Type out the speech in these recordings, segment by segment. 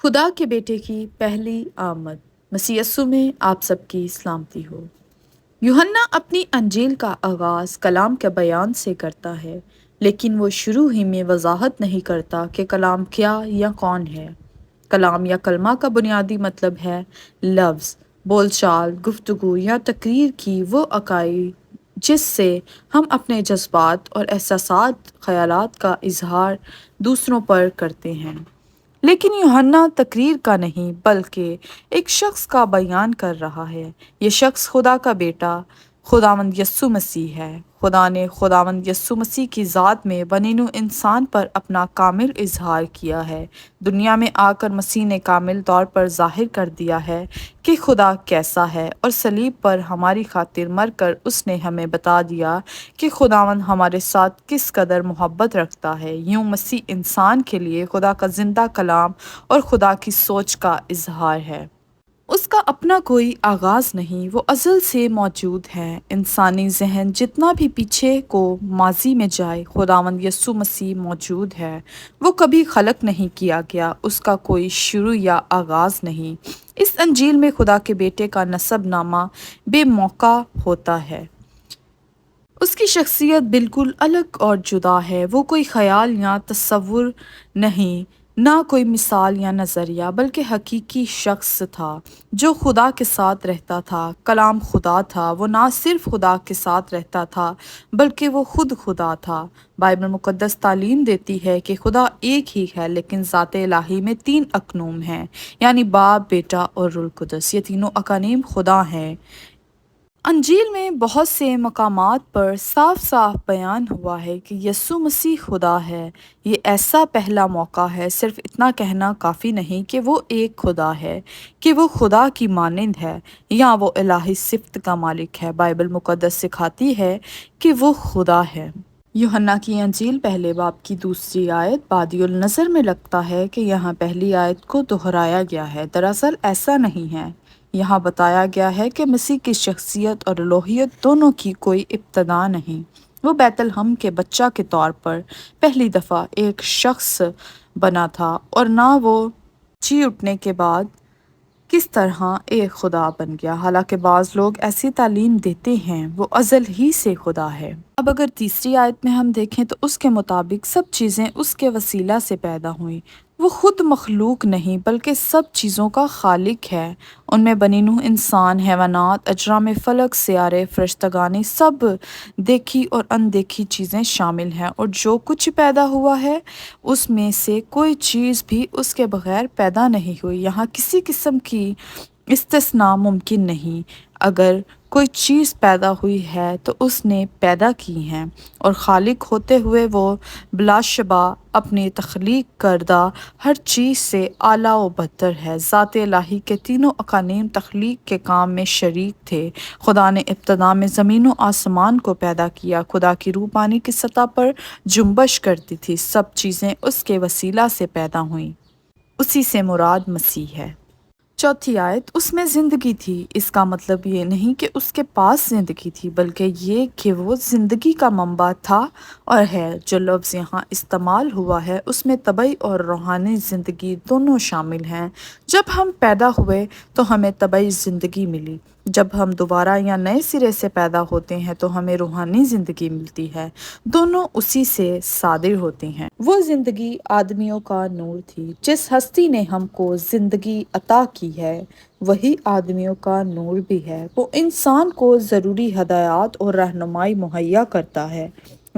خدا کے بیٹے کی پہلی آمد مسیح یسوع میں آپ سب کی سلامتی ہو۔ یوحنا اپنی انجیل کا آغاز کلام کے بیان سے کرتا ہے، لیکن وہ شروع ہی میں وضاحت نہیں کرتا کہ کلام کیا یا کون ہے۔ کلام یا کلمہ کا بنیادی مطلب ہے لفظ، بول چال، گفتگو یا تقریر کی وہ اکائی جس سے ہم اپنے جذبات اور احساسات، خیالات کا اظہار دوسروں پر کرتے ہیں۔ لیکن یوحنا تقریر کا نہیں بلکہ ایک شخص کا بیان کر رہا ہے۔ یہ شخص خدا کا بیٹا خداوند یسوع مسیح ہے۔ خدا نے خداوند یسوع مسیح کی ذات میں بنینو انسان پر اپنا کامل اظہار کیا ہے۔ دنیا میں آ کر مسیح نے کامل طور پر ظاہر کر دیا ہے کہ خدا کیسا ہے، اور صلیب پر ہماری خاطر مر کر اس نے ہمیں بتا دیا کہ خداوند ہمارے ساتھ کس قدر محبت رکھتا ہے۔ یوں مسیح انسان کے لیے خدا کا زندہ کلام اور خدا کی سوچ کا اظہار ہے۔ اس کا اپنا کوئی آغاز نہیں، وہ ازل سے موجود ہے۔ انسانی ذہن جتنا بھی پیچھے کو ماضی میں جائے، خداوند یسوع مسیح موجود ہے۔ وہ کبھی خلق نہیں کیا گیا، اس کا کوئی شروع یا آغاز نہیں۔ اس انجیل میں خدا کے بیٹے کا نسب نامہ بے موقع ہوتا ہے۔ اس کی شخصیت بالکل الگ اور جدا ہے۔ وہ کوئی خیال یا تصور نہیں، نہ کوئی مثال یا نظریہ، بلکہ حقیقی شخص تھا جو خدا کے ساتھ رہتا تھا۔ کلام خدا تھا۔ وہ نہ صرف خدا کے ساتھ رہتا تھا بلکہ وہ خود خدا تھا۔ بائبل مقدس تعلیم دیتی ہے کہ خدا ایک ہی ہے، لیکن ذات الہی میں تین اقنوم ہیں، یعنی باپ، بیٹا اور روح القدس۔ یہ تینوں اقانیم خدا ہیں۔ انجیل میں بہت سے مقامات پر صاف صاف بیان ہوا ہے کہ یسوع مسیح خدا ہے۔ یہ ایسا پہلا موقع ہے، صرف اتنا کہنا کافی نہیں کہ وہ ایک خدا ہے، کہ وہ خدا کی مانند ہے یا وہ الہی صفت کا مالک ہے۔ بائبل مقدس سکھاتی ہے کہ وہ خدا ہے۔ یوحنا کی انجیل پہلے باب کی 2 آیت بادی النظر میں لگتا ہے کہ یہاں پہلی آیت کو دہرایا گیا ہے۔ دراصل ایسا نہیں ہے۔ یہاں بتایا گیا ہے کہ مسیح کی شخصیت اور الوہیت دونوں کی کوئی ابتدا نہیں۔ وہ بیت لحم کے بچہ کے طور پر پہلی دفعہ ایک شخص بنا تھا، اور نہ وہ جی اٹھنے کے بعد کس طرح ایک خدا بن گیا۔ حالانکہ بعض لوگ ایسی تعلیم دیتے ہیں وہ ازل ہی سے خدا ہے۔ اب اگر 3 آیت میں ہم دیکھیں تو اس کے مطابق سب چیزیں اس کے وسیلہ سے پیدا ہوئیں۔ وہ خود مخلوق نہیں بلکہ سب چیزوں کا خالق ہے۔ ان میں بنینو انسان، حیوانات، اجرام فلک، سیارے، فرشتگانی، سب دیکھی اور اندیکھی چیزیں شامل ہیں، اور جو کچھ پیدا ہوا ہے اس میں سے کوئی چیز بھی اس کے بغیر پیدا نہیں ہوئی۔ یہاں کسی قسم کی استثناء ممکن نہیں۔ اگر کوئی چیز پیدا ہوئی ہے تو اس نے پیدا کی ہے، اور خالق ہوتے ہوئے وہ بلا شبہ اپنی تخلیق کردہ ہر چیز سے اعلیٰ و برتر ہے۔ ذات الہی کے تینوں اقانیم تخلیق کے کام میں شریک تھے۔ خدا نے ابتدا میں زمین و آسمان کو پیدا کیا۔ خدا کی روح پانی کی سطح پر جنبش کرتی تھی۔ سب چیزیں اس کے وسیلہ سے پیدا ہوئیں۔ اسی سے مراد مسیح ہے۔ 4 آیت، اس میں زندگی تھی۔ اس کا مطلب یہ نہیں کہ اس کے پاس زندگی تھی، بلکہ یہ کہ وہ زندگی کا منبع تھا اور ہے۔ جو لفظ یہاں استعمال ہوا ہے اس میں طبعی اور روحانی زندگی دونوں شامل ہیں۔ جب ہم پیدا ہوئے تو ہمیں طبعی زندگی ملی۔ جب ہم دوبارہ یا نئے سرے سے پیدا ہوتے ہیں تو ہمیں روحانی زندگی ملتی ہے۔ دونوں اسی سے صادر ہوتی ہیں۔ وہ زندگی آدمیوں کا نور تھی۔ جس ہستی نے ہم کو زندگی عطا کی ہے وہی آدمیوں کا نور بھی ہے۔ وہ انسان کو ضروری ہدایات اور رہنمائی مہیا کرتا ہے۔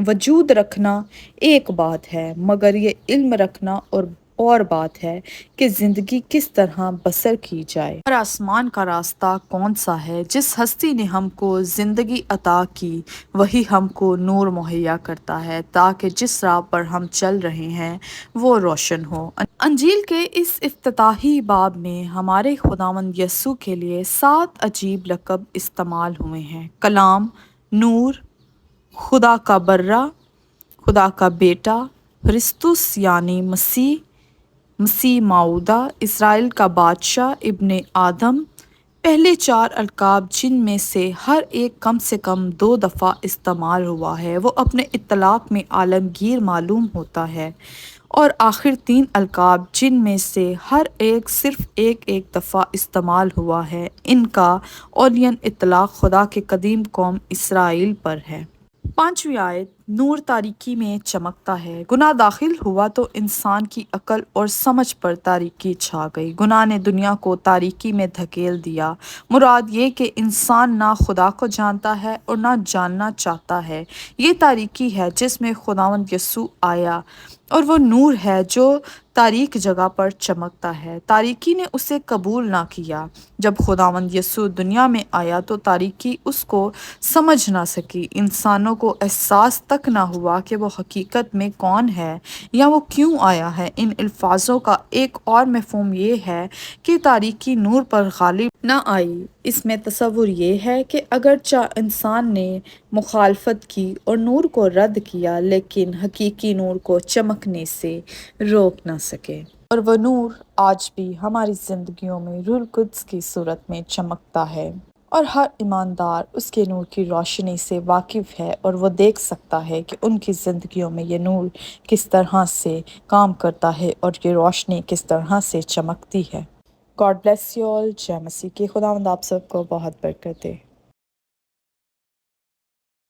وجود رکھنا ایک بات ہے، مگر یہ علم رکھنا اور بات ہے کہ زندگی کس طرح بسر کی جائے۔ اور آسمان کا راستہ کون سا ہے؟ جس ہستی نے ہم کو زندگی عطا کی وہی ہم کو نور مہیا کرتا ہے، تاکہ جس راہ پر ہم چل رہے ہیں وہ روشن ہو۔ انجیل کے اس افتتاحی باب میں ہمارے خداوند یسوع کے لیے 7 عجیب لقب استعمال ہوئے ہیں۔ کلام، نور، خدا کا برہ، خدا کا بیٹا، کرسطس یعنی مسیح، مسیح موعودہ، اسرائیل کا بادشاہ، ابن آدم۔ پہلے 4 القاب جن میں سے ہر ایک کم سے کم 2 دفعہ استعمال ہوا ہے، وہ اپنے اطلاق میں عالمگیر معلوم ہوتا ہے۔ اور آخر 3 القاب جن میں سے ہر ایک صرف ایک دفعہ استعمال ہوا ہے، ان کا اولین اطلاق خدا کے قدیم قوم اسرائیل پر ہے۔ 5ویں آیت، نور تاریکی میں چمکتا ہے۔ گناہ داخل ہوا تو انسان کی عقل اور سمجھ پر تاریکی چھا گئی۔ گناہ نے دنیا کو تاریکی میں دھکیل دیا۔ مراد یہ کہ انسان نہ خدا کو جانتا ہے اور نہ جاننا چاہتا ہے۔ یہ تاریکی ہے جس میں خداوند یسوع آیا، اور وہ نور ہے جو تاریک جگہ پر چمکتا ہے۔ تاریکی نے اسے قبول نہ کیا۔ جب خداوند یسوع دنیا میں آیا تو تاریکی اس کو سمجھ نہ سکی۔ انسانوں کو احساس تک نہ ہوا کہ وہ حقیقت میں کون ہے یا وہ کیوں آیا ہے۔ ان الفاظوں کا ایک اور مفہوم یہ ہے کہ تاریکی نور پر غالب نہ آئی۔ اس میں تصور یہ ہے کہ اگرچہ انسان نے مخالفت کی اور نور کو رد کیا، لیکن حقیقی نور کو چمکنے سے روک نہ سکے۔ اور وہ نور آج بھی ہماری زندگیوں میں روح القدس کی صورت میں چمکتا ہے، اور ہر ایماندار اس کے نور کی روشنی سے واقف ہے اور وہ دیکھ سکتا ہے کہ ان کی زندگیوں میں یہ نور کس طرح سے کام کرتا ہے اور یہ روشنی کس طرح سے چمکتی ہے۔ God bless you all. جے مسیح کی خداوند آپ سب کو بہت برکت دے۔